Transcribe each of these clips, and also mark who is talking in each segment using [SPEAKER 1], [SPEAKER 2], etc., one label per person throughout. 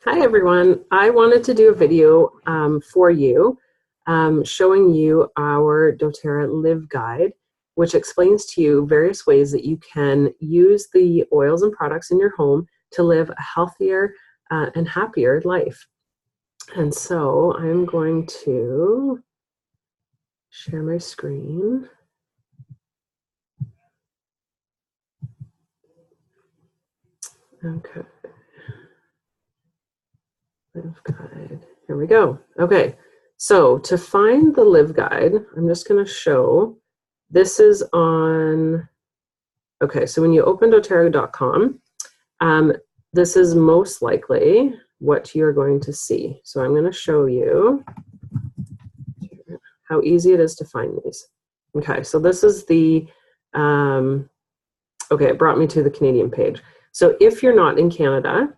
[SPEAKER 1] Hi everyone. I wanted to do a video for you showing you our doTERRA Live Guide, which explains to you various ways that you can use the oils and products in your home to live a healthier and happier life. And so I'm going to share my screen. Okay. Live Guide. Here we go. Okay. So to find the Live Guide, I'm just going to show, this is on, okay, so when you open doTERRA.com, this is most likely what you're going to see. So I'm going to show you how easy it is to find these. Okay, so this is the, okay, it brought me to the Canadian page. So if you're not in Canada,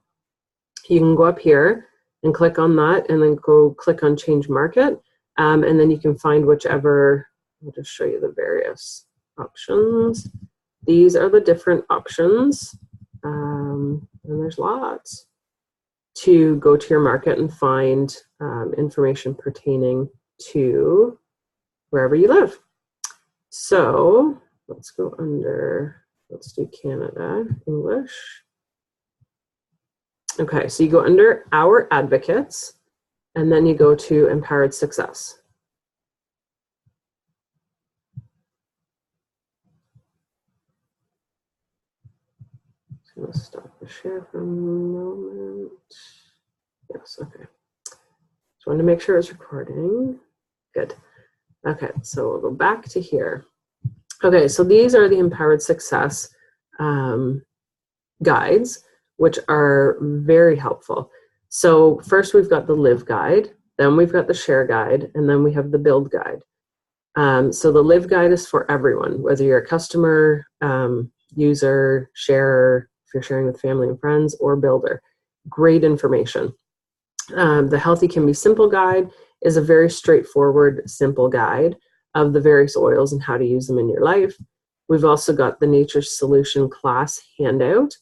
[SPEAKER 1] you can go up here and click on that and then go click on change market. And then you can find whichever, I'll just show you the various options. These are the different options. And there's lots to go to your market and find information pertaining to wherever you live. So let's go under, let's do Canada, English. Okay, so you go under Our Advocates, and then you go to Empowered Success. I'm going to stop the share for a moment. Yes, okay. Just wanted to make sure it's recording. Good. Okay, so we'll go back to here. Okay, so these are the Empowered Success guides, which are very helpful. So first we've got the Live Guide, then we've got the Share Guide, and then we have the Build Guide. So the Live Guide is for everyone, whether you're a customer, user, sharer, if you're sharing with family and friends, or builder. Great information. The Healthy Can Be Simple Guide is a very straightforward, simple guide of the various oils and how to use them in your life. We've also got the Nature Solution class handout.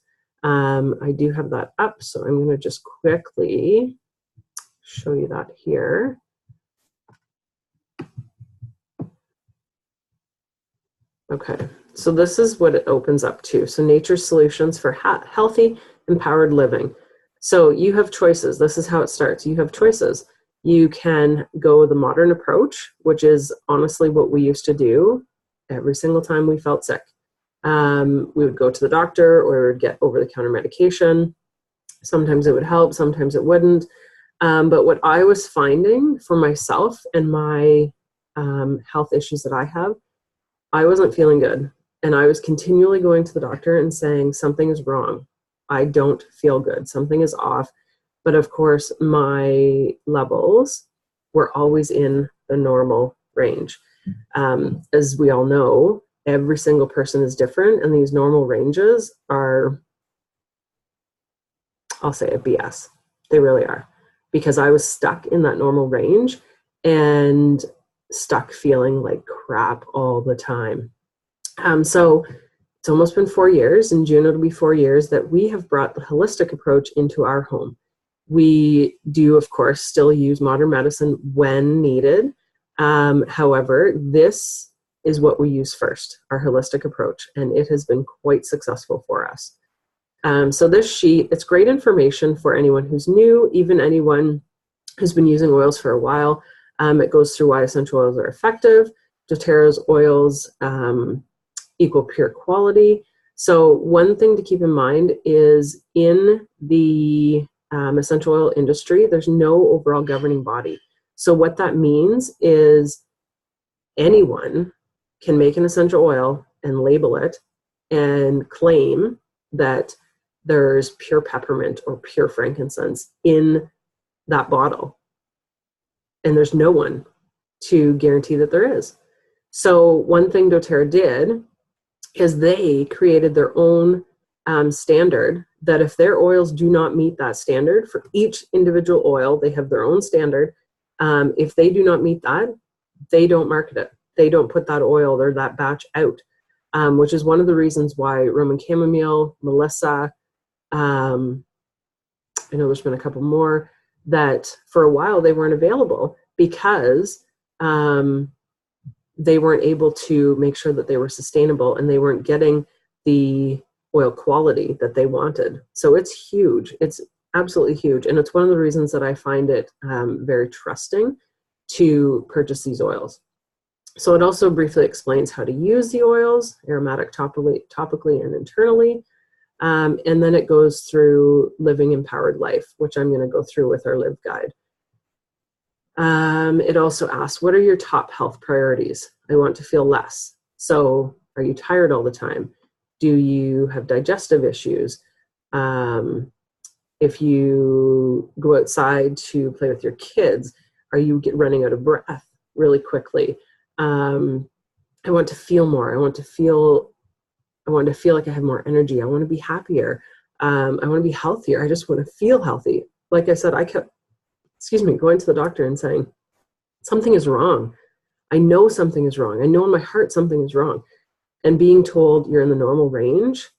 [SPEAKER 1] I do have that up, so I'm going to just quickly show you that here. Okay, so this is what it opens up to. So Nature Solutions for Healthy, Empowered Living. So you have choices. This is how it starts. You have choices. You can go the modern approach, which is honestly what we used to do every single time we felt sick. We would go to the doctor or we would get over-the-counter medication. Sometimes it would help, sometimes it wouldn't. But what I was finding for myself and my health issues that I have, I wasn't feeling good. And I was continually going to the doctor and saying, something is wrong. I don't feel good. Something is off. But of course, my levels were always in the normal range. As we all know, every single person is different, and these normal ranges are, I'll say it, BS. They really are. Because I was stuck in that normal range and stuck feeling like crap all the time. So it's almost been 4 years. In June, it'll be 4 years that we have brought the holistic approach into our home. We do, of course, still use modern medicine when needed. However, this is what we use first, our holistic approach, and it has been quite successful for us. So this sheet, it's great information for anyone who's new, even anyone who's been using oils for a while. It goes through why essential oils are effective, doTERRA's oils equal pure quality. So one thing to keep in mind is in the essential oil industry, there's no overall governing body. So what that means is anyone can make an essential oil and label it and claim that there's pure peppermint or pure frankincense in that bottle. And there's no one to guarantee that there is. So one thing doTERRA did is they created their own standard that if their oils do not meet that standard, for each individual oil, they have their own standard. If they do not meet that, they don't market it. They don't put that oil or that batch out, which is one of the reasons why Roman chamomile, Melissa, I know there's been a couple more that for a while they weren't available because they weren't able to make sure that they were sustainable, and they weren't getting the oil quality that they wanted. So it's huge. It's absolutely huge. And it's one of the reasons that I find it very trusting to purchase these oils. So it also briefly explains how to use the oils, aromatic topically and internally. And then it goes through living empowered life, which I'm going to go through with our Live Guide. It also asks, what are your top health priorities? I want to feel less. So are you tired all the time? Do you have digestive issues? If you go outside to play with your kids, are you running out of breath really quickly? I want to feel more. I want to feel like I have more energy. I want to be happier. I want to be healthier. I just want to feel healthy. Like I said, I kept, going to the doctor and saying, something is wrong. I know something is wrong. I know in my heart something is wrong. And being told you're in the normal range,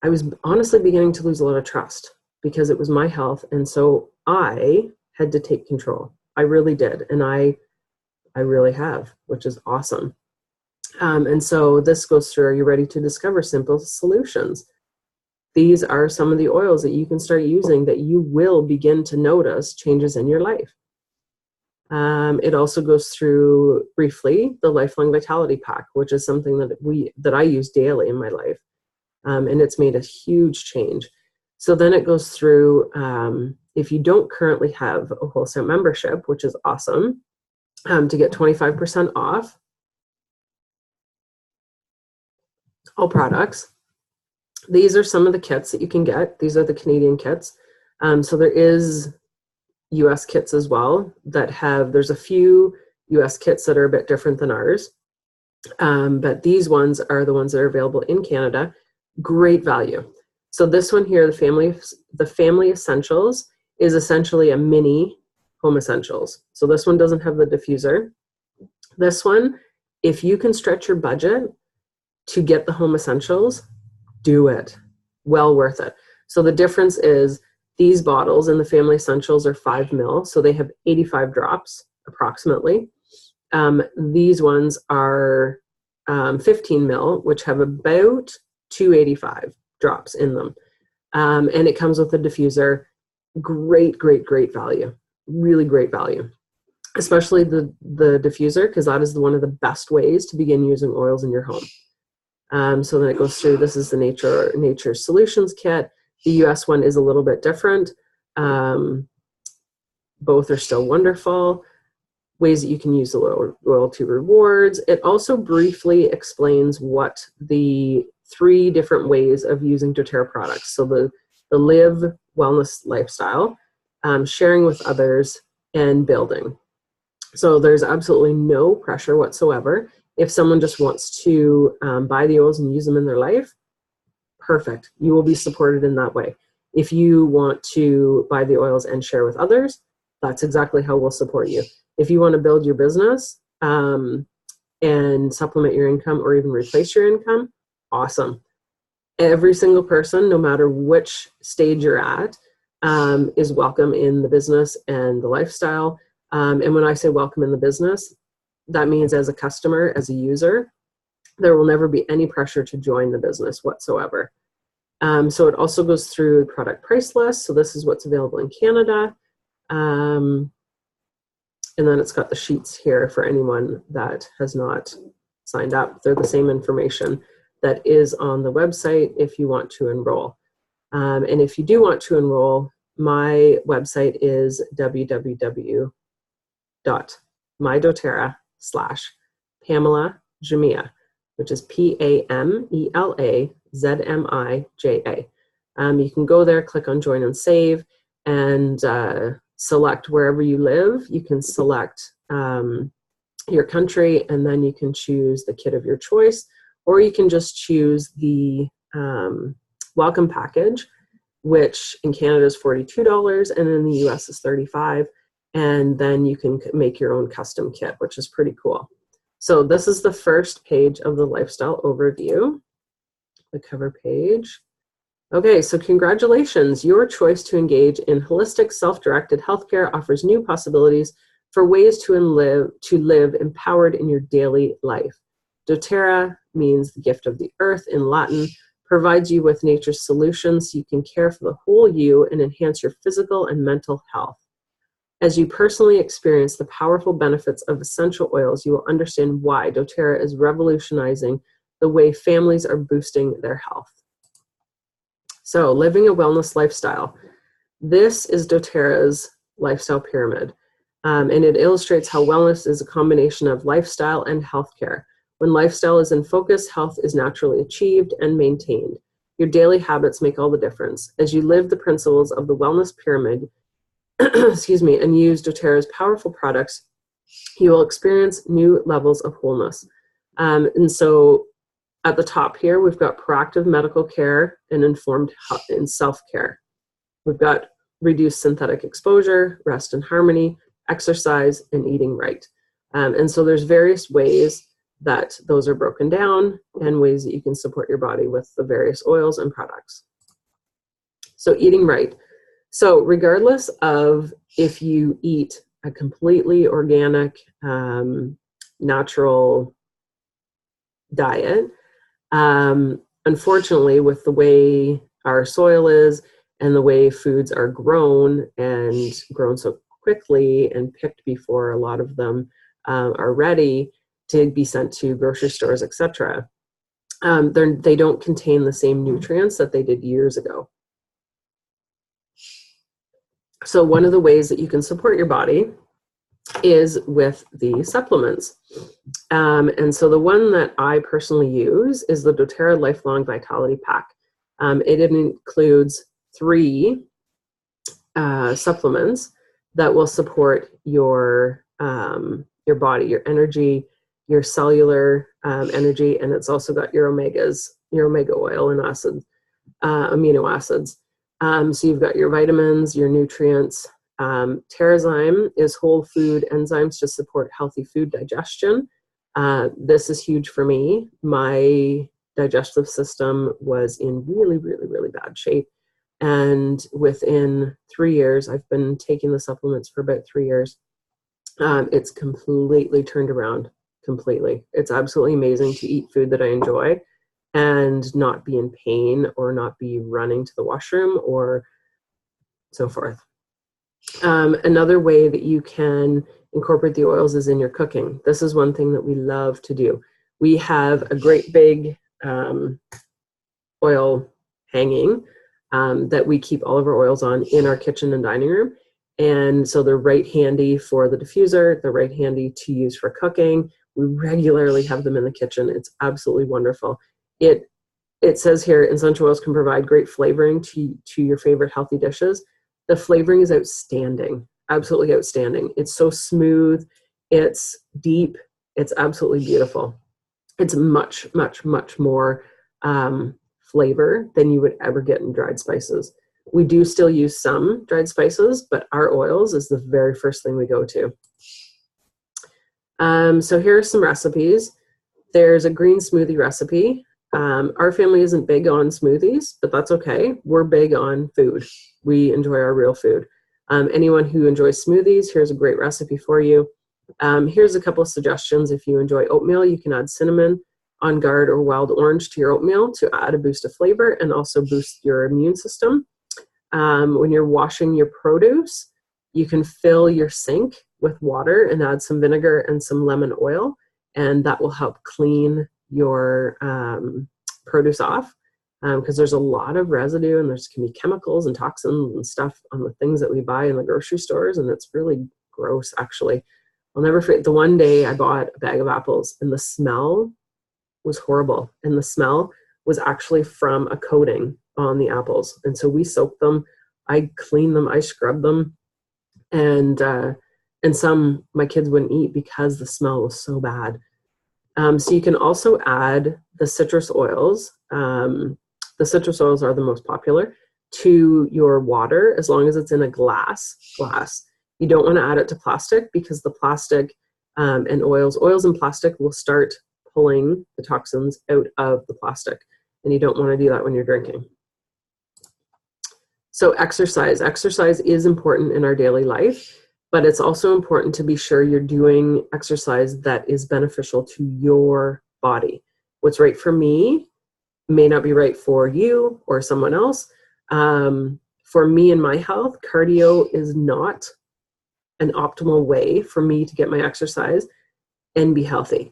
[SPEAKER 1] I was honestly beginning to lose a lot of trust because it was my health. And so I had to take control. I really did. And I really have, which is awesome. And so this goes through, are you ready to discover simple solutions? These are some of the oils that you can start using that you will begin to notice changes in your life. It also goes through briefly the Lifelong Vitality Pack, which is something that I use daily in my life. And it's made a huge change. So then it goes through, if you don't currently have a wholesale membership, which is awesome, to get 25% off all products. These are some of the kits that you can get. These are the Canadian kits. So there is US kits as well that there's a few US kits that are a bit different than ours. But these ones are the ones that are available in Canada. Great value. So this one here, the Family Essentials, is essentially a mini Home Essentials. So this one doesn't have the diffuser. This one, if you can stretch your budget to get the Home Essentials, do it. Well worth it. So the difference is these bottles in the Family Essentials are 5 ml, so they have 85 drops approximately. These ones are 15 ml, which have about 285 drops in them. And it comes with a diffuser. Great, great, great value. Really great value. Especially the diffuser, because that is one of the best ways to begin using oils in your home. So then it goes through, this is the Nature Solutions Kit. The US one is a little bit different. Both are still wonderful. Ways that you can use the loyalty rewards. It also briefly explains what the 3 different ways of using doTERRA products. So the Live Wellness Lifestyle, sharing with others, and building. So there's absolutely no pressure whatsoever. If someone just wants to buy the oils and use them in their life, perfect. You will be supported in that way. If you want to buy the oils and share with others, that's exactly how we'll support you. If you want to build your business and supplement your income or even replace your income, awesome. Every single person, no matter which stage you're at, is welcome in the business and the lifestyle. And when I say welcome in the business, that means as a customer, as a user, there will never be any pressure to join the business whatsoever. So it also goes through product price list. So this is what's available in Canada. And then it's got the sheets here for anyone that has not signed up. They're the same information that is on the website if you want to enroll. And if you do want to enroll, my website is www.mydoterra.com/Pamela Jamia, which is PAMELAZMIJA. You can go there, click on join and save, and select wherever you live. You can select your country, and then you can choose the kit of your choice, or you can just choose the welcome package, which in Canada is $42 and in the US is $35. And then you can make your own custom kit, which is pretty cool. So this is the first page of the lifestyle overview, the cover page. Okay, so congratulations. Your choice to engage in holistic, self-directed healthcare offers new possibilities for ways to live empowered in your daily life. DoTERRA means the gift of the earth in Latin, provides you with nature's solutions so you can care for the whole you and enhance your physical and mental health. As you personally experience the powerful benefits of essential oils, you will understand why doTERRA is revolutionizing the way families are boosting their health. So, living a wellness lifestyle. This is doTERRA's lifestyle pyramid, and it illustrates how wellness is a combination of lifestyle and healthcare. When lifestyle is in focus, health is naturally achieved and maintained. Your daily habits make all the difference. As you live the principles of the wellness pyramid, excuse me, and use doTERRA's powerful products, you will experience new levels of wholeness. And so at the top here, we've got proactive medical care and informed and self-care. We've got reduced synthetic exposure, rest and harmony, exercise, and eating right. And so there's various ways that those are broken down and ways that you can support your body with the various oils and products. So eating right. So regardless of if you eat a completely organic, natural diet, unfortunately, with the way our soil is and the way foods are grown and grown so quickly and picked before a lot of them are ready to be sent to grocery stores, etc., they don't contain the same nutrients that they did years ago. So one of the ways that you can support your body is with the supplements. And so the one that I personally use is the doTERRA Lifelong Vitality Pack. It includes 3 supplements that will support your body, your energy, your cellular energy, and it's also got your omegas, your omega oil and acids, amino acids. So you've got your vitamins, your nutrients. Terrazyme is whole food enzymes to support healthy food digestion. This is huge for me. My digestive system was in really, really, really bad shape. And within 3 years, I've been taking the supplements for about 3 years. It's completely turned around, completely. It's absolutely amazing to eat food that I enjoy and not be in pain or not be running to the washroom or so forth. Another way that you can incorporate the oils is in your cooking. This is one thing that we love to do. We have a great big oil hanging that we keep all of our oils on in our kitchen and dining room. And so they're right handy for the diffuser. They're right handy to use for cooking. We regularly have them in the kitchen. It's absolutely wonderful. It says here, essential oils can provide great flavoring to your favorite healthy dishes. The flavoring is outstanding, absolutely outstanding. It's so smooth, it's deep, it's absolutely beautiful. It's much, much, much more flavor than you would ever get in dried spices. We do still use some dried spices, but our oils is the very first thing we go to. So here are some recipes. There's a green smoothie recipe. Our family isn't big on smoothies, but that's okay. We're big on food. We enjoy our real food. Anyone who enjoys smoothies, here's a great recipe for you. Here's a couple of suggestions. If you enjoy oatmeal, you can add cinnamon, on guard, or wild orange to your oatmeal to add a boost of flavor and also boost your immune system. When you're washing your produce, you can fill your sink with water and add some vinegar and some lemon oil, and that will help clean your produce off, because there's a lot of residue and there's can be chemicals and toxins and stuff on the things that we buy in the grocery stores, and it's really gross, actually. I'll never forget the one day I bought a bag of apples and the smell was horrible, and the smell was actually from a coating on the apples. And so we soaked them, I cleaned them, I scrubbed them, and some my kids wouldn't eat because the smell was so bad. So you can also add the citrus oils. The citrus oils are the most popular to your water, as long as it's in a glass. You don't want to add it to plastic, because the plastic and oils and plastic will start pulling the toxins out of the plastic, and you don't want to do that when you're drinking. So exercise is important in our daily life, but it's also important to be sure you're doing exercise that is beneficial to your body. What's right for me may not be right for you or someone else. For me and my health, cardio is not an optimal way for me to get my exercise and be healthy.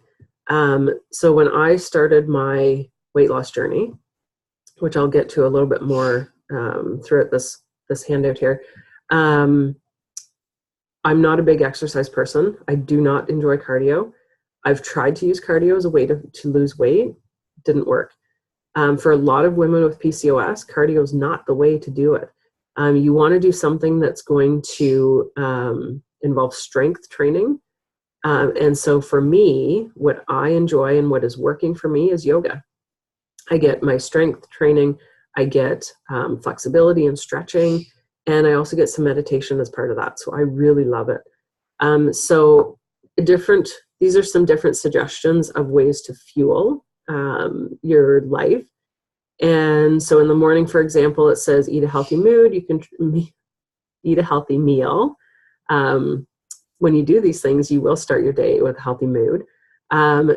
[SPEAKER 1] So when I started my weight loss journey, which I'll get to a little bit more throughout this handout here, I'm not a big exercise person. I do not enjoy cardio. I've tried to use cardio as a way to lose weight. Didn't work. For a lot of women with PCOS, cardio is not the way to do it. You want to do something that's going to involve strength training. And so for me, what I enjoy and what is working for me is yoga. I get my strength training, I get flexibility and stretching, and I also get some meditation as part of that. So I really love it. So these are some different suggestions of ways to fuel your life. And so in the morning, for example, it says eat a healthy mood. You can eat a healthy meal. When you do these things, you will start your day with a healthy mood.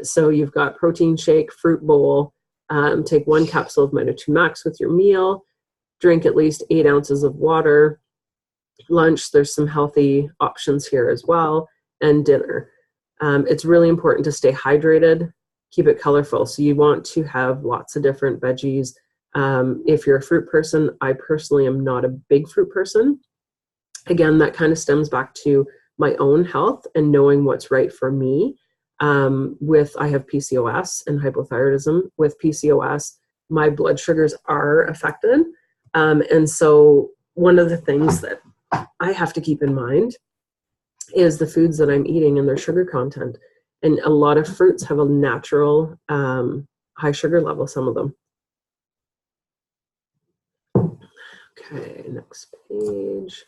[SPEAKER 1] So you've got protein shake, fruit bowl, take 1 capsule of Vitamin Max with your meal, drink at least 8 ounces of water. Lunch, there's some healthy options here as well, and dinner. It's really important to stay hydrated, keep it colorful. So you want to have lots of different veggies. If you're a fruit person, I personally am not a big fruit person. Again, that kind of stems back to my own health and knowing what's right for me. I have PCOS and hypothyroidism. With PCOS, my blood sugars are affected. And so one of the things that I have to keep in mind is the foods that I'm eating and their sugar content. And a lot of fruits have a natural high sugar level, some of them. Okay, next page.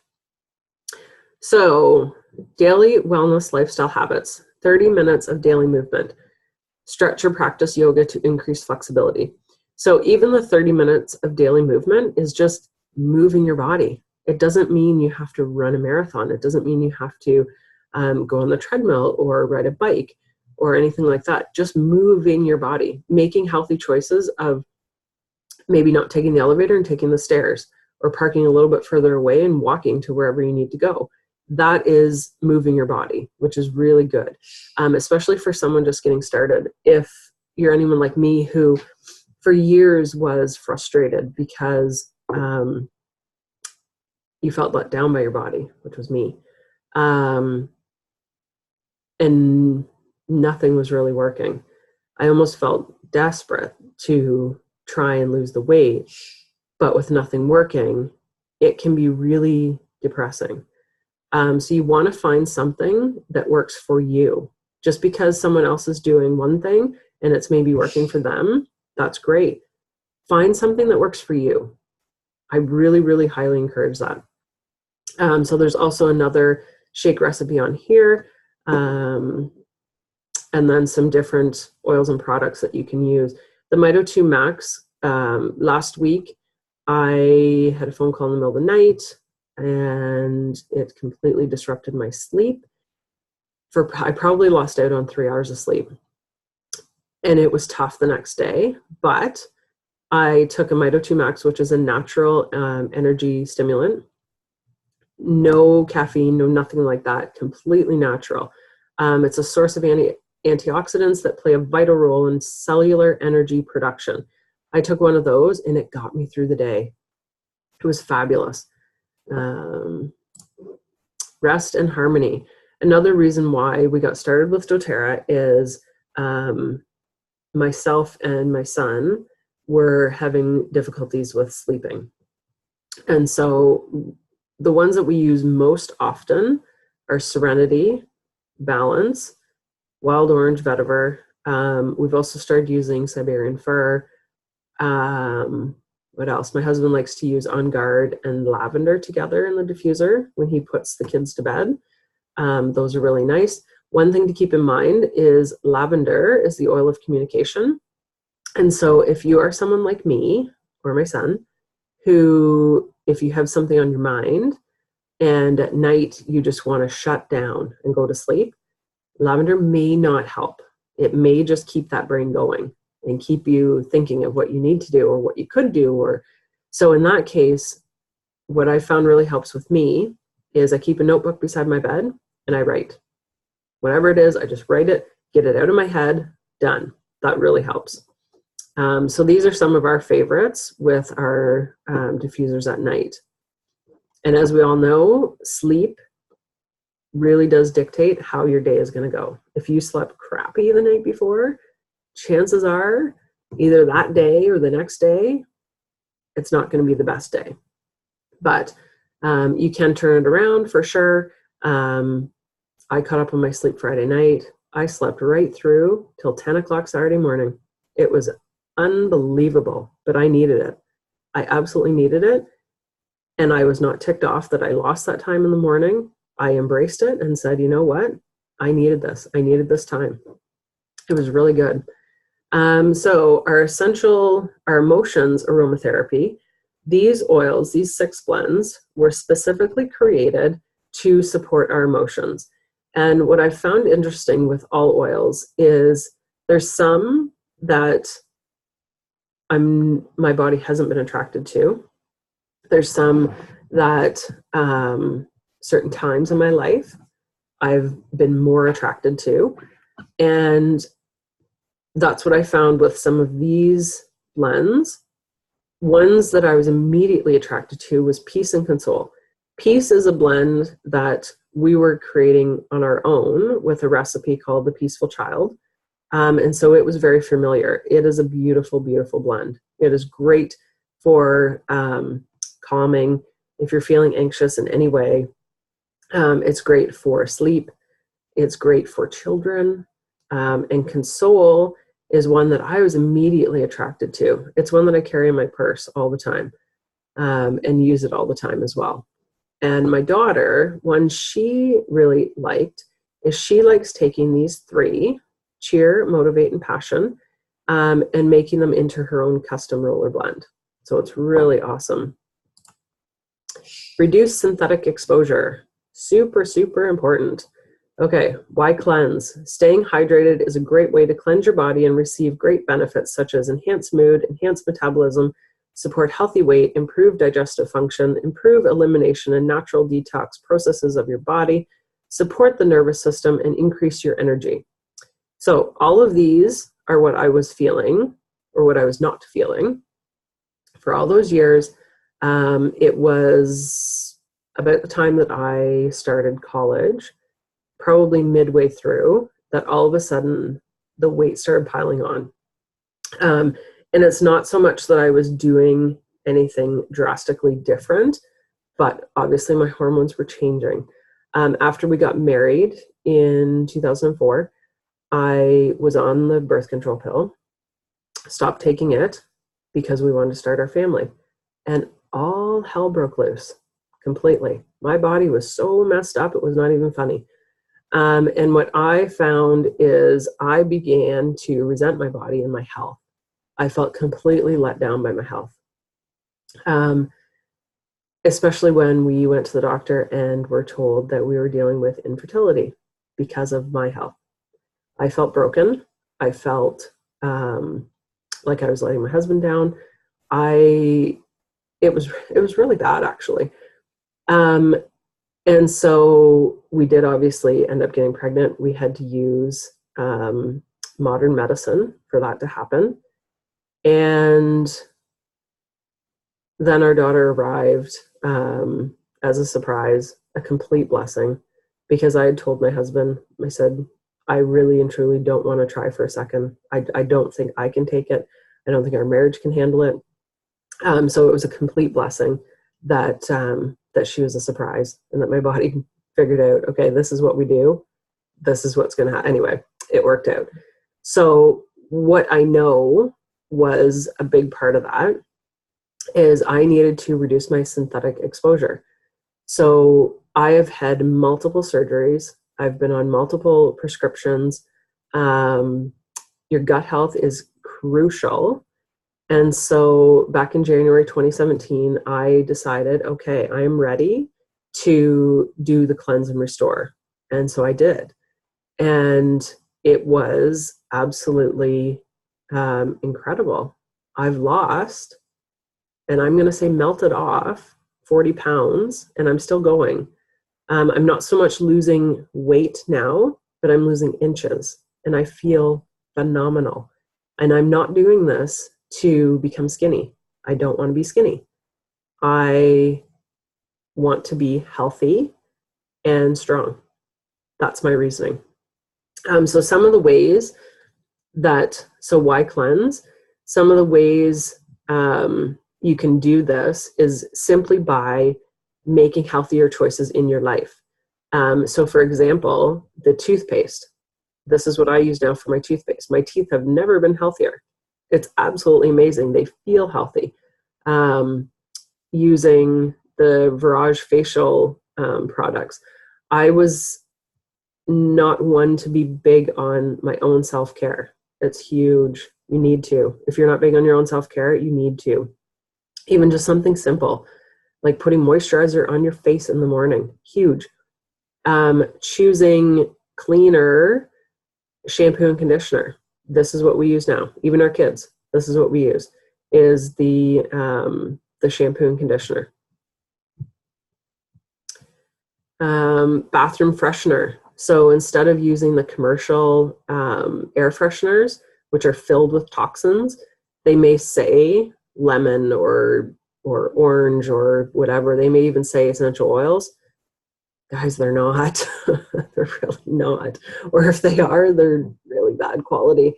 [SPEAKER 1] So daily wellness lifestyle habits, 30 minutes of daily movement, stretch or practice yoga to increase flexibility. So even the 30 minutes of daily movement is just moving your body. It doesn't mean you have to run a marathon. It doesn't mean you have to go on the treadmill or ride a bike or anything like that. Just moving your body, making healthy choices of maybe not taking the elevator and taking the stairs, or parking a little bit further away and walking to wherever you need to go. That is moving your body, which is really good, especially for someone just getting started. If you're anyone like me who for years was frustrated because you felt let down by your body, which was me, and nothing was really working. I almost felt desperate to try and lose the weight, but with nothing working, it can be really depressing. So you want to find something that works for you. Just because someone else is doing one thing and it's maybe working for them, that's great. Find something that works for you. I really, really highly encourage that. So there's also another shake recipe on here, and then some different oils and products that you can use. The Mito2 Max, last week, I had a phone call in the middle of the night, and it completely disrupted my sleep. I probably lost out on 3 hours of sleep. And it was tough the next day, but I took a Mito2 Max, which is a natural energy stimulant. No caffeine, no nothing like that, completely natural. It's a source of antioxidants that play a vital role in cellular energy production. I took one of those and it got me through the day. It was fabulous. Rest and harmony. Another reason why we got started with doTERRA is myself and my son were having difficulties with sleeping. And so the ones that we use most often are Serenity, Balance, Wild Orange Vetiver. We've also started using Siberian Fir. What else? My husband likes to use On Guard and lavender together in the diffuser when he puts the kids to bed. Those are really nice. One thing to keep in mind is lavender is the oil of communication. And so if you are someone like me or my son who if you have something on your mind and at night you just want to shut down and go to sleep, lavender may not help. It may just keep that brain going and keep you thinking of what you need to do or what you could do. Or so in that case, what I found really helps with me is I keep a notebook beside my bed and I write. Whatever it is, I just write it, get it out of my head, done. That really helps. So these are some of our favorites with our diffusers at night. And as we all know, sleep really does dictate how your day is going to go. If you slept crappy the night before, chances are either that day or the next day, it's not going to be the best day. But you can turn it around for sure. I caught up on my sleep Friday night. I slept right through till 10 o'clock Saturday morning. It was unbelievable, but I needed it. I absolutely needed it. And I was not ticked off that I lost that time in the morning. I embraced it and said, you know what? I needed this. I needed this time. It was really good. So our emotions aromatherapy, these oils, these 6 blends were specifically created to support our emotions. And what I found interesting with all oils is there's some that my body hasn't been attracted to. There's some that certain times in my life I've been more attracted to. And that's what I found with some of these blends. Ones that I was immediately attracted to was Peace and Console. Peace is a blend that we were creating on our own with a recipe called The Peaceful Child. And so it was very familiar. It is a beautiful, beautiful blend. It is great for calming. If you're feeling anxious in any way, it's great for sleep. It's great for children. And Console is one that I was immediately attracted to. It's one that I carry in my purse all the time and use it all the time as well. And my daughter, one she really liked is she likes taking these 3, Cheer, Motivate, and Passion, and making them into her own custom roller blend. So it's really awesome. Reduce synthetic exposure. Super, super important. Okay, why cleanse? Staying hydrated is a great way to cleanse your body and receive great benefits such as enhanced mood, enhanced metabolism, support healthy weight, improve digestive function, improve elimination and natural detox processes of your body, support the nervous system, and increase your energy. So all of these are what I was feeling or what I was not feeling for all those years. It was about the time that I started college, probably midway through, that all of a sudden the weight started piling on. And it's not so much that I was doing anything drastically different, but obviously my hormones were changing. After we got married in 2004, I was on the birth control pill, stopped taking it because we wanted to start our family. And all hell broke loose completely. My body was so messed up, it was not even funny. And what I found is I began to resent my body and my health. I felt completely let down by my health. Especially when we went to the doctor and were told that we were dealing with infertility because of my health. I felt broken. I felt like I was letting my husband down. It was really bad, actually. And so we did obviously end up getting pregnant. We had to use modern medicine for that to happen. And then our daughter arrived as a surprise, a complete blessing, because I had told my husband, I said, I really and truly don't want to try for a second. I don't think I can take it. I don't think our marriage can handle it. So it was a complete blessing that she was a surprise and that my body figured out, okay, this is what we do. This is what's going to happen. Anyway, it worked out. So what I know was a big part of that is I needed to reduce my synthetic exposure. So I have had multiple surgeries. I've been on multiple prescriptions. Your gut health is crucial. And so back in January 2017, I decided, okay, I am ready to do the cleanse and restore. And so I did. And it was absolutely incredible. I've lost, and I'm going to say melted off, 40 pounds, and I'm still going. I'm not so much losing weight now, but I'm losing inches, and I feel phenomenal. And I'm not doing this to become skinny. I don't want to be skinny. I want to be healthy and strong. That's my reasoning. So some of the ways so why cleanse? Some of the ways you can do this is simply by making healthier choices in your life. So for example, the toothpaste. This is what I use now for my toothpaste. My teeth have never been healthier. It's absolutely amazing. They feel healthy. Using the Virage facial products. I was not one to be big on my own self-care. It's huge. You need to. If you're not big on your own self-care, you need to. Even just something simple, like putting moisturizer on your face in the morning. Huge. Choosing cleaner shampoo and conditioner. This is what we use now. Even our kids, this is what we use, is the shampoo and conditioner. Bathroom freshener. So instead of using the commercial air fresheners, which are filled with toxins, they may say lemon or orange or whatever. They may even say essential oils. Guys, they're not. They're really not. Or if they are, they're really bad quality.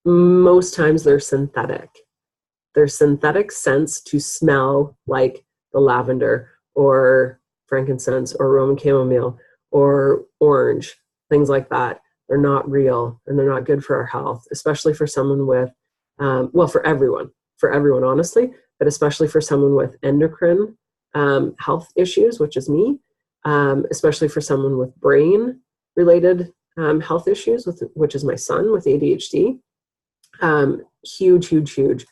[SPEAKER 1] Most times they're synthetic. They're synthetic scents to smell like the lavender or frankincense or Roman chamomile or orange, things like that. They're not real, and they're not good for our health, especially for someone with, for everyone, honestly, but especially for someone with endocrine health issues, which is me, especially for someone with brain-related health issues, which is my son with ADHD. Huge, huge, huge.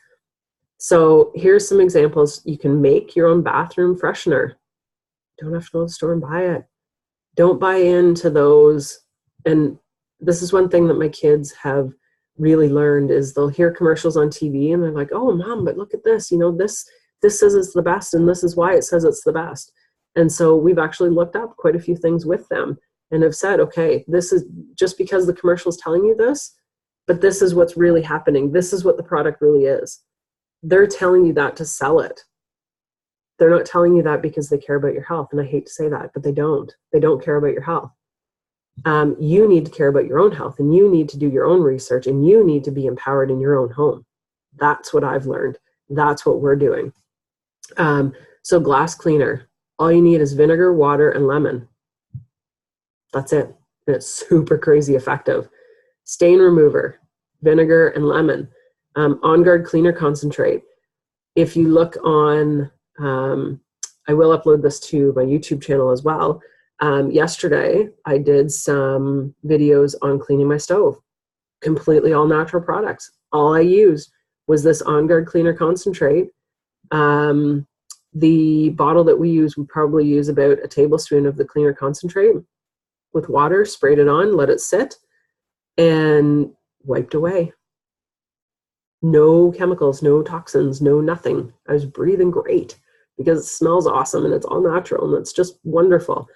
[SPEAKER 1] So here's some examples. You can make your own bathroom freshener. Don't have to go to the store and buy it. Don't buy into those. And this is one thing that my kids have really learned is they'll hear commercials on TV and they're like, oh, Mom, but look at this. You know, this says it's the best, and this is why it says it's the best. And so we've actually looked up quite a few things with them and have said, okay, this is just because the commercial is telling you this, but this is what's really happening. This is what the product really is. They're telling you that to sell it. They're not telling you that because they care about your health. And I hate to say that, but they don't. They don't care about your health. You need to care about your own health, and you need to do your own research, and you need to be empowered in your own home. That's what I've learned. That's what we're doing. So glass cleaner. All you need is vinegar, water, and lemon. That's it. And it's super crazy effective. Stain remover, vinegar and lemon. On Guard cleaner concentrate. If you look on, I will upload this to my YouTube channel as well. Yesterday, I did some videos on cleaning my stove. Completely all natural products. All I used was this On Guard cleaner concentrate. The bottle that we use, we probably use about a tablespoon of the cleaner concentrate with water, sprayed it on, let it sit, and wiped away. No chemicals, no toxins, no nothing. I was breathing great because it smells awesome and it's all natural and it's just wonderful.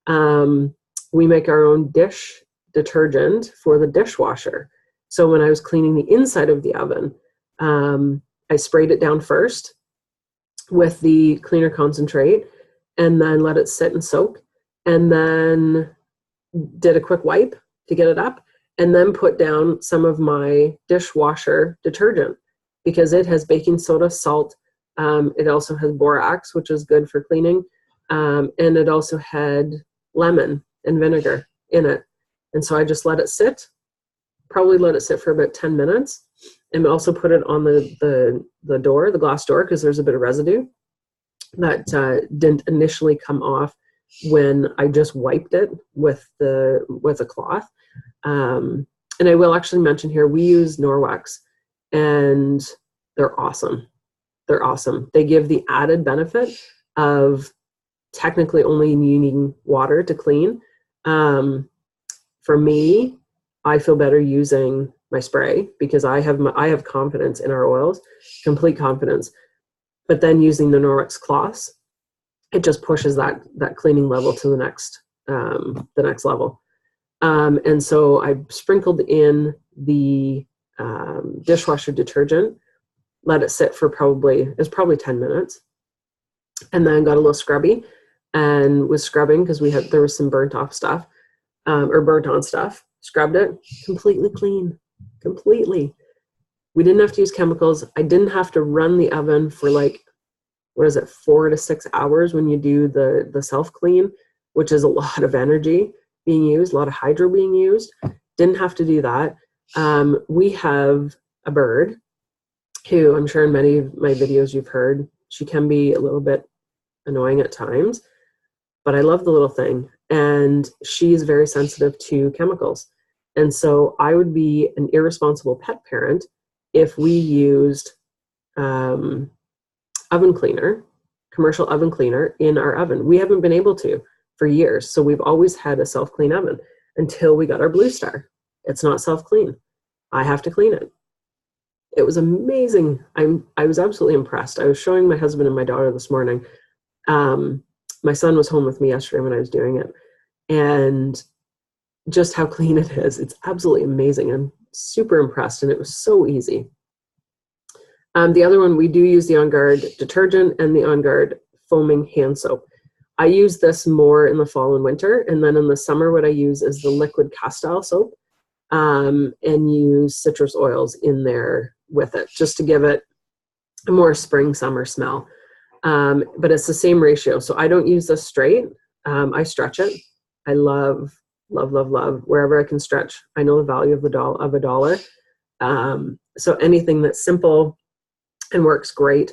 [SPEAKER 1] We make our own dish detergent for the dishwasher. So when I was cleaning the inside of the oven, I sprayed it down first with the cleaner concentrate and then let it sit and soak, and then did a quick wipe to get it up, and then put down some of my dishwasher detergent because it has baking soda, salt. It also has borax, which is good for cleaning. And it also had lemon and vinegar in it. And so I just let it sit, probably let it sit for about 10 minutes, and also put it on the door, the glass door, because there's a bit of residue that didn't initially come off when I just wiped it with a cloth. And I will actually mention here, we use Norwex, and they're awesome. They're awesome. They give the added benefit of technically only needing water to clean. For me, I feel better using my spray because I have confidence in our oils, complete confidence. But then using the Norwex cloths, it just pushes that cleaning level to the next level. And so I sprinkled in the dishwasher detergent, let it sit for probably 10 minutes, and then got a little scrubby and was scrubbing because there was some burnt on stuff, scrubbed it, completely clean, completely. We didn't have to use chemicals. I didn't have to run the oven for 4 to 6 hours when you do the self-clean, which is a lot of energy being used, a lot of hydro being used. Didn't have to do that. We have a bird who I'm sure in many of my videos you've heard. She can be a little bit annoying at times, but I love the little thing. And she's very sensitive to chemicals. And so I would be an irresponsible pet parent if we used oven cleaner, commercial oven cleaner in our oven. We haven't been able to for years. So we've always had a self-clean oven until we got our Blue Star. It's not self-clean. I have to clean it. It was amazing. I was absolutely impressed. I was showing my husband and my daughter this morning. My son was home with me yesterday when I was doing it, and just how clean it is. It's absolutely amazing. I'm super impressed, and it was so easy. The other one, we do use the On Guard detergent and the On Guard foaming hand soap. I use this more in the fall and winter, and then in the summer what I use is the liquid castile soap, and use citrus oils in there with it just to give it a more spring summer smell. But it's the same ratio. So I don't use this straight. I stretch it. I love wherever I can stretch. I know the value of a dollar. So anything that's simple and works great,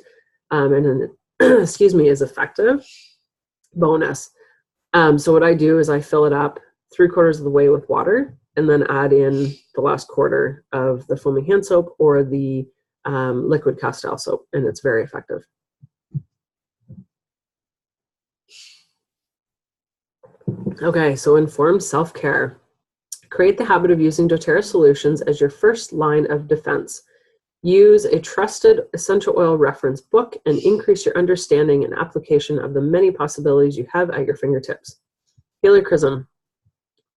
[SPEAKER 1] and excuse me, is effective, bonus. So what I do is I fill it up 3/4 of the way with water, and then add in the last quarter of the foaming hand soap or the liquid castile soap, and it's very effective. Okay, so informed self-care. Create the habit of using doTERRA solutions as your first line of defense. Use a trusted essential oil reference book and increase your understanding and application of the many possibilities you have at your fingertips. Helichrysum,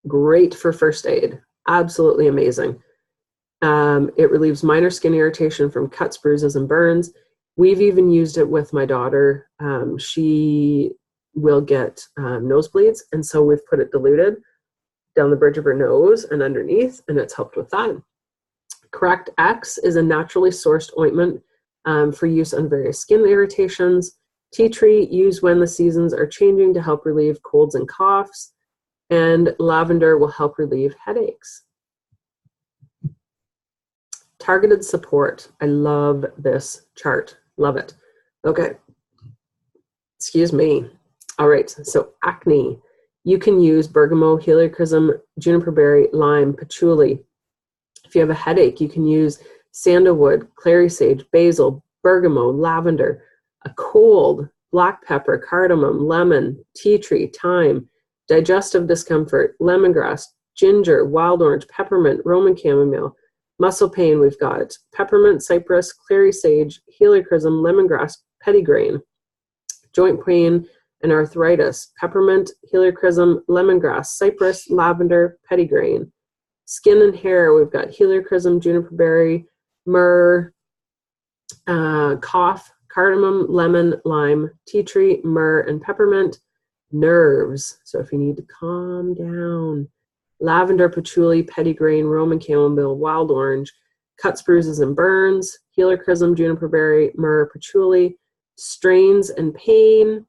[SPEAKER 1] great for first aid, absolutely amazing. It relieves minor skin irritation from cuts, bruises, and burns. We've even used it with my daughter. She will get nosebleeds, and so we've put it diluted down the bridge of her nose and underneath, and it's helped with that. Correct X is a naturally sourced ointment for use on various skin irritations. Tea tree, used when the seasons are changing to help relieve colds and coughs. And lavender will help relieve headaches. Targeted support. I love this chart. Love it. Okay. Excuse me. All right. So acne. You can use bergamot, helichrysum, juniper berry, lime, patchouli. If you have a headache, you can use sandalwood, clary sage, basil, bergamot, lavender. A cold, black pepper, cardamom, lemon, tea tree, thyme. Digestive discomfort, lemongrass, ginger, wild orange, peppermint, Roman chamomile. Muscle pain, we've got peppermint, cypress, clary sage, helichrysum, lemongrass, petitgrain. Joint pain and arthritis, peppermint, helichrysum, lemongrass, cypress, lavender, petitgrain. Skin and hair, we've got helichrysum, juniper berry, myrrh, cough, cardamom, lemon, lime, tea tree, myrrh, and peppermint. Nerves, so if you need to calm down, lavender, patchouli, petitgrain, Roman chamomile, wild orange. Cuts, bruises, and burns, helichrysum, juniper berry, myrrh, patchouli. Strains and pain,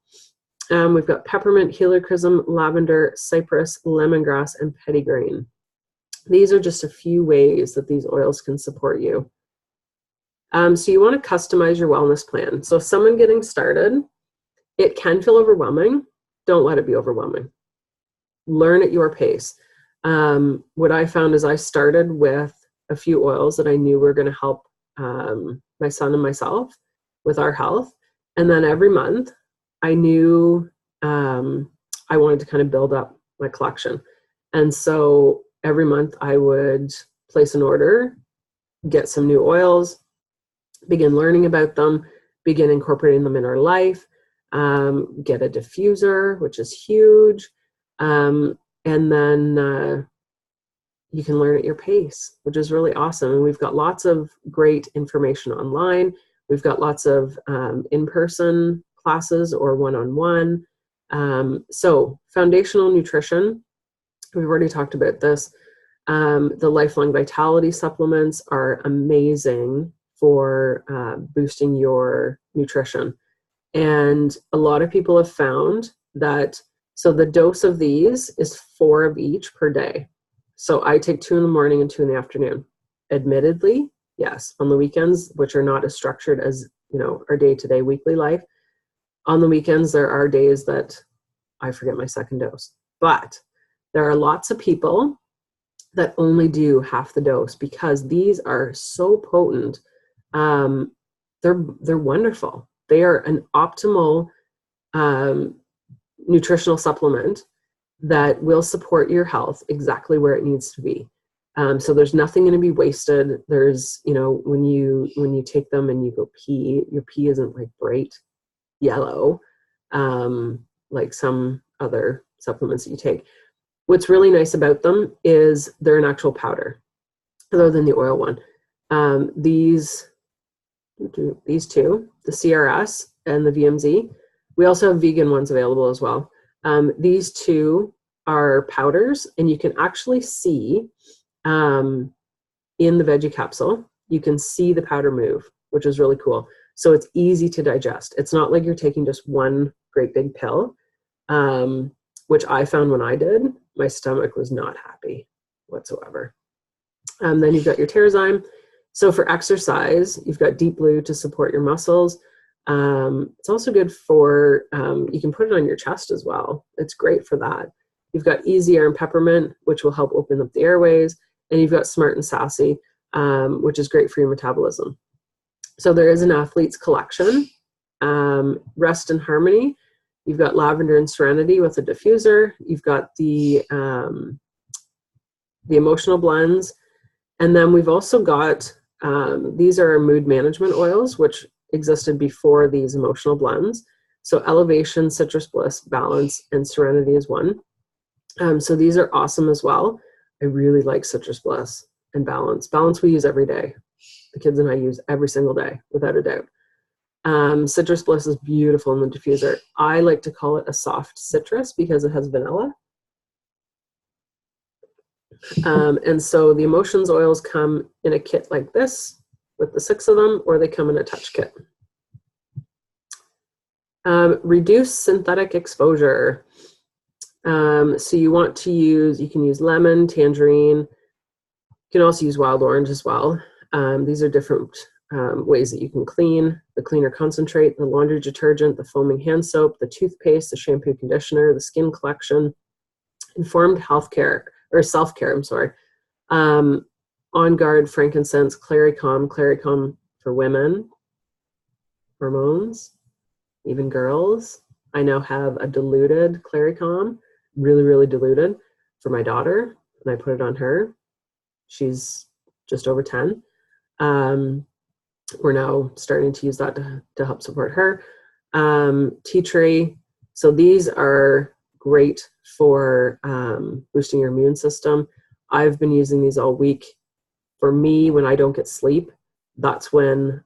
[SPEAKER 1] we've got peppermint, helichrysum, lavender, cypress, lemongrass, and petitgrain. These are just a few ways that these oils can support you. So you want to customize your wellness plan. So if someone getting started, it can feel overwhelming. Don't let it be overwhelming. Learn at your pace. What I found is I started with a few oils that I knew were going to help my son and myself with our health. And then every month I knew I wanted to kind of build up my collection. And so every month I would place an order, get some new oils, begin learning about them, begin incorporating them in our life, get a diffuser, which is huge. And then you can learn at your pace, which is really awesome. And we've got lots of great information online. We've got lots of in-person classes or one-on-one. So foundational nutrition, we've already talked about this. The lifelong vitality supplements are amazing for boosting your nutrition. And a lot of people have found that, so the dose of these is 4 of each per day. So I take 2 in the morning and 2 in the afternoon. Admittedly, yes, on the weekends, which are not as structured as, you know, our day-to-day weekly life, on the weekends, there are days that I forget my second dose. But there are lots of people that only do half the dose because these are so potent. They're wonderful. They are an optimal nutritional supplement that will support your health exactly where it needs to be. So there's nothing going to be wasted. There's, you know, when you take them and you go pee, your pee isn't like bright yellow, like some other supplements that you take. What's really nice about them is they're an actual powder, other than the oil one. These two, the CRS and the VMZ. We also have vegan ones available as well. These two are powders, and you can actually see in the veggie capsule, you can see the powder move, which is really cool. So it's easy to digest. It's not like you're taking just one great big pill, which I found when I did. My stomach was not happy whatsoever. Then you've got your Terrazyme. So for exercise, you've got Deep Blue to support your muscles. It's also good for, you can put it on your chest as well. It's great for that. You've got Easy Air and Peppermint, which will help open up the airways. And you've got Smart and Sassy, which is great for your metabolism. So there is an athlete's collection. Rest and Harmony. You've got Lavender and Serenity with a diffuser. You've got the emotional blends. And then we've also got, these are mood management oils, which existed before these emotional blends. So Elevation, Citrus Bliss, Balance, and Serenity is one. So these are awesome as well. I really like Citrus Bliss and Balance. Balance we use every day. The kids and I use every single day, without a doubt. Citrus Bliss is beautiful in the diffuser. I like to call it a soft citrus because it has vanilla. And so the emotions oils come in a kit like this with the 6 of them, or they come in a touch kit. Reduce synthetic exposure. So you want to use, you can use lemon, tangerine. You can also use wild orange as well. These are different ways that you can clean: the cleaner concentrate, the laundry detergent, the foaming hand soap, the toothpaste, the shampoo conditioner, the skin collection, informed healthcare or self-care, I'm sorry. On Guard, frankincense, Claricom for women, hormones, even girls. I now have a diluted Claricom, really, really diluted, for my daughter, and I put it on her. She's just over 10. We're now starting to use that to help support her. Tea tree. So these are great for boosting your immune system. I've been using these all week. For me, when I don't get sleep, that's when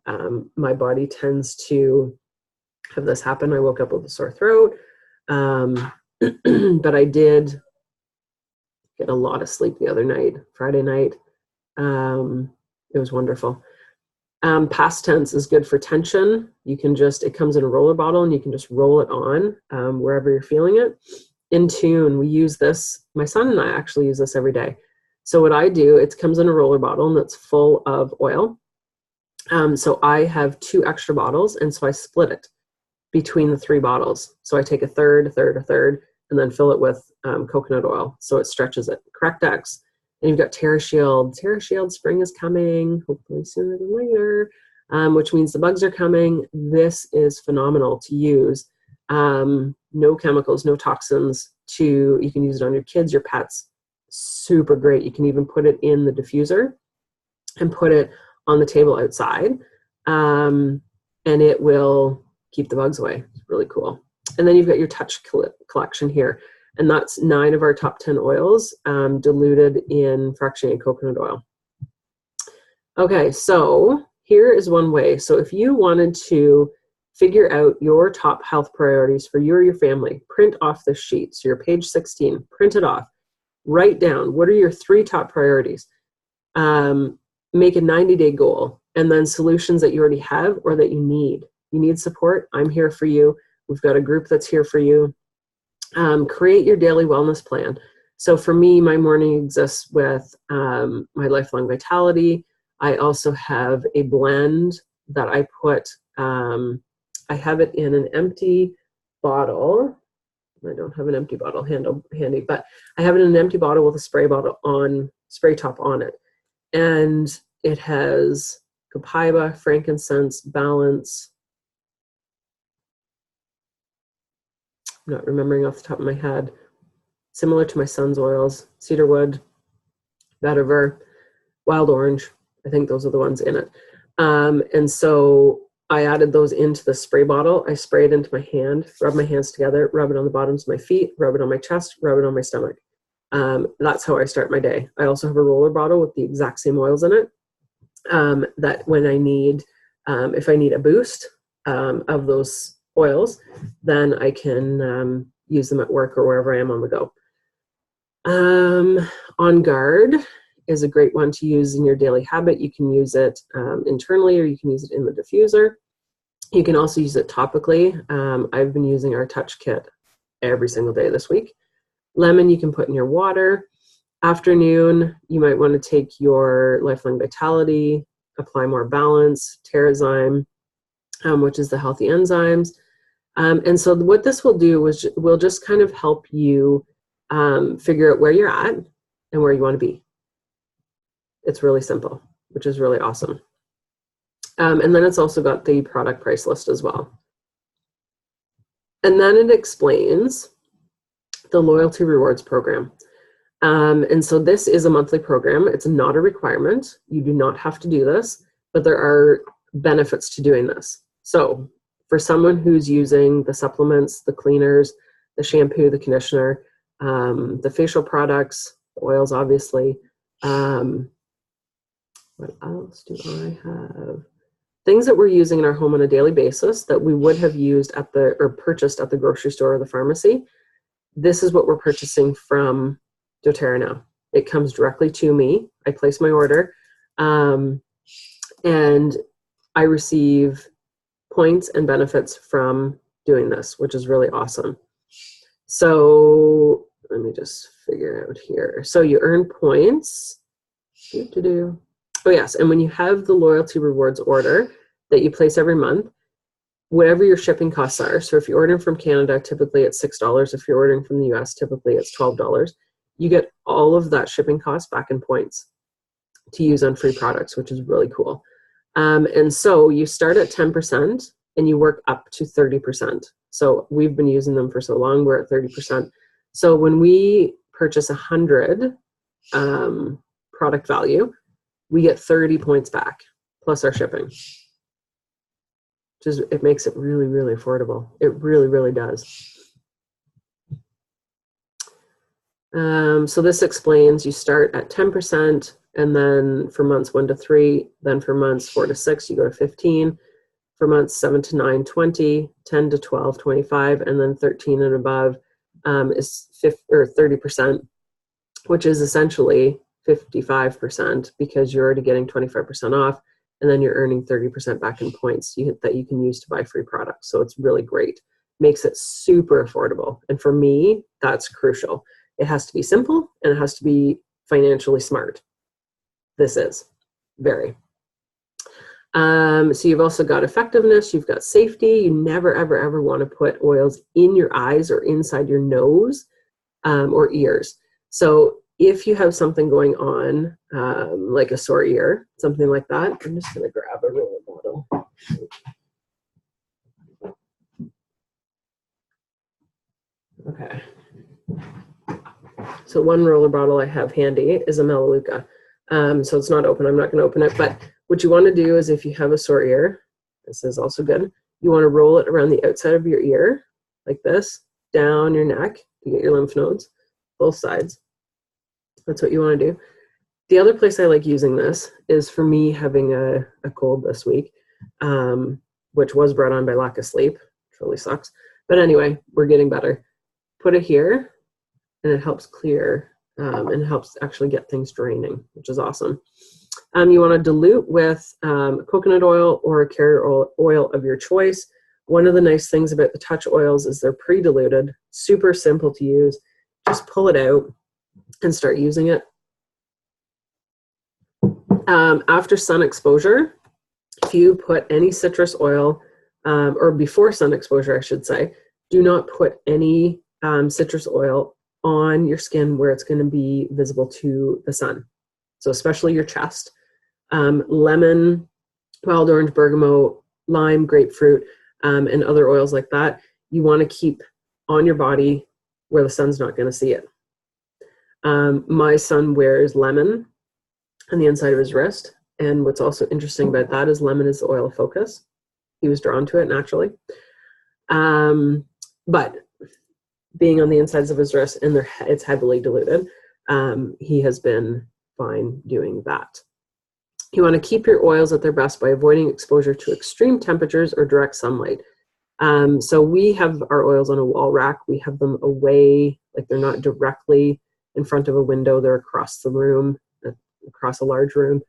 [SPEAKER 1] my body tends to have this happen. I woke up with a sore throat, but I did get a lot of sleep the other night, Friday night. It was wonderful. Past tense is good for tension. You can just, it comes in a roller bottle and you can just roll it on wherever you're feeling it. In Tune, we use this. My son and I actually use this every day. So what I do, it comes in a roller bottle and it's full of oil. So I have 2 extra bottles, and so I split it between the 3 bottles. So I take a third, and then fill it with coconut oil. So it stretches it. Correct X And you've got Terra Shield. Terra Shield, spring is coming, hopefully sooner than later, which means the bugs are coming. This is phenomenal to use. No chemicals, no toxins. You can use it on your kids, your pets. Super great. You can even put it in the diffuser and put it on the table outside, and it will keep the bugs away. It's really cool. And then you've got your touch collection here, and that's 9 of our top 10 oils diluted in fractionated coconut oil. Okay, so here is one way. So if you wanted to figure out your top health priorities for you or your family, print off this sheet. So you're page 16, print it off. Write down, what are your 3 top priorities? Make a 90-day goal, and then solutions that you already have or that you need. You need support, I'm here for you. We've got a group that's here for you. Create your daily wellness plan. So for me, my morning exists with my Lifelong Vitality. I also have a blend that I put, I have it in an empty bottle. I don't have an empty bottle handy, but I have it in an empty bottle with a spray top on it. And it has copaiba, frankincense, balance. I'm not remembering off the top of my head. Similar to my son's oils, cedarwood, vetiver, wild orange. I think those are the ones in it. And so I added those into the spray bottle. I spray it into my hand, rub my hands together, rub it on the bottoms of my feet, rub it on my chest, rub it on my stomach. That's how I start my day. I also have a roller bottle with the exact same oils in it, that when I need, if I need a boost of those oils, then I can use them at work or wherever I am on the go. On Guard is a great one to use in your daily habit. You can use it internally, or you can use it in the diffuser. You can also use it topically. I've been using our Touch Kit every single day this week. Lemon you can put in your water. Afternoon, you might want to take your Lifelong Vitality, apply more balance, Terrazyme, which is the healthy enzymes. And so what this will do is will just kind of help you figure out where you're at and where you want to be. It's really simple, which is really awesome. And then it's also got the product price list as well. And then it explains the loyalty rewards program. And so this is a monthly program. It's not a requirement. You do not have to do this, but there are benefits to doing this. So for someone who's using the supplements, the cleaners, the shampoo, the conditioner, the facial products, the oils, obviously. What else do I have? Things that we're using in our home on a daily basis that we would have used or purchased at the grocery store or the pharmacy. This is what we're purchasing from doTERRA now. It comes directly to me. I place my order, and I receive points and benefits from doing this, which is really awesome. So let me just figure out here. So you earn points. Oh yes, and when you have the loyalty rewards order that you place every month, whatever your shipping costs are, so if you're ordering from Canada, typically it's $6. If you're ordering from the US, typically it's $12. You get all of that shipping cost back in points to use on free products, which is really cool. And so you start at 10% and you work up to 30%. So we've been using them for so long, we're at 30%. So when we purchase 100 product value, we get 30 points back plus our shipping. It makes it really, really affordable. It really, really does. So this explains you start at 10%, and then for months 1 to 3, then for months 4 to 6, you go to 15. For months 7 to 9, 20, 10 to 12, 25, and then 13 and above is 30%, which is essentially 55% because you're already getting 25% off, and then you're earning 30% back in points that you can use to buy free products. So it's really great. Makes it super affordable. And for me, that's crucial. It has to be simple and it has to be financially smart. This is very. So you've also got effectiveness, you've got safety. You never, ever, ever want to put oils in your eyes or inside your nose or ears. So if you have something going on, like a sore ear, something like that, I'm just going to grab a roller bottle. Okay. So one roller bottle I have handy is a Melaleuca. So it's not open. I'm not going to open it. But what you want to do is if you have a sore ear, this is also good, you want to roll it around the outside of your ear, like this, down your neck to get your lymph nodes, both sides. That's what you want to do. The other place I like using this is for me having a cold this week, which was brought on by lack of sleep, which really sucks. But anyway, we're getting better. Put it here, and it helps clear, and helps actually get things draining, which is awesome. You want to dilute with coconut oil or a carrier oil of your choice. One of the nice things about the touch oils is they're pre-diluted, super simple to use. Just pull it out and start using it. After sun exposure, if you put any citrus oil, or before sun exposure, I should say, do not put any citrus oil on your skin where it's going to be visible to the sun. So especially your chest. Lemon, wild orange, bergamot, lime, grapefruit, and other oils like that, you want to keep on your body where the sun's not going to see it. My son wears lemon on the inside of his wrist, and what's also interesting about that is lemon is the oil of focus. He was drawn to it naturally. But being on the insides of his wrist and it's heavily diluted, he has been fine doing that. You want to keep your oils at their best by avoiding exposure to extreme temperatures or direct sunlight. So we have our oils on a wall rack. We have them away, like they're not directly in front of a window. They're across the room, across a large room.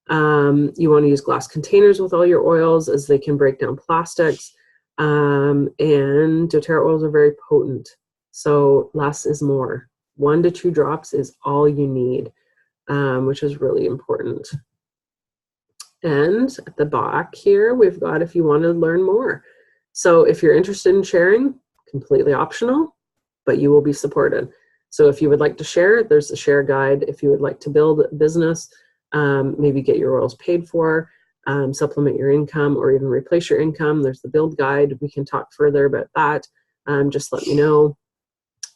[SPEAKER 1] You want to use glass containers with all your oils as they can break down plastics. And doTERRA oils are very potent. So less is more. 1 to 2 drops is all you need, which is really important. And at the back here, we've got if you want to learn more. So if you're interested in sharing, completely optional, but you will be supported. So if you would like to share, there's the share guide. If you would like to build a business, maybe get your oils paid for, supplement your income, or even replace your income, there's the build guide. We can talk further about that. Just let me know.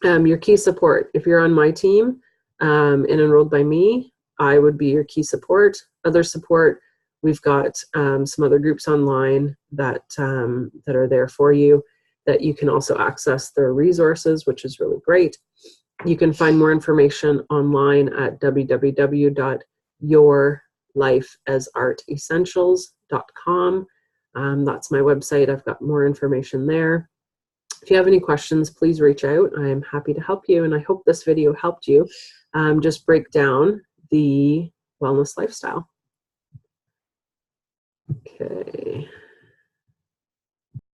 [SPEAKER 1] Your key support. If you're on my team and enrolled by me, I would be your key support. Other support, we've got some other groups online that are there for you, that you can also access their resources, which is really great. You can find more information online at www.yourlifeasartessentials.com. That's my website. I've got more information there. If you have any questions, please reach out. I'm happy to help you, and I hope this video helped you just break down the wellness lifestyle.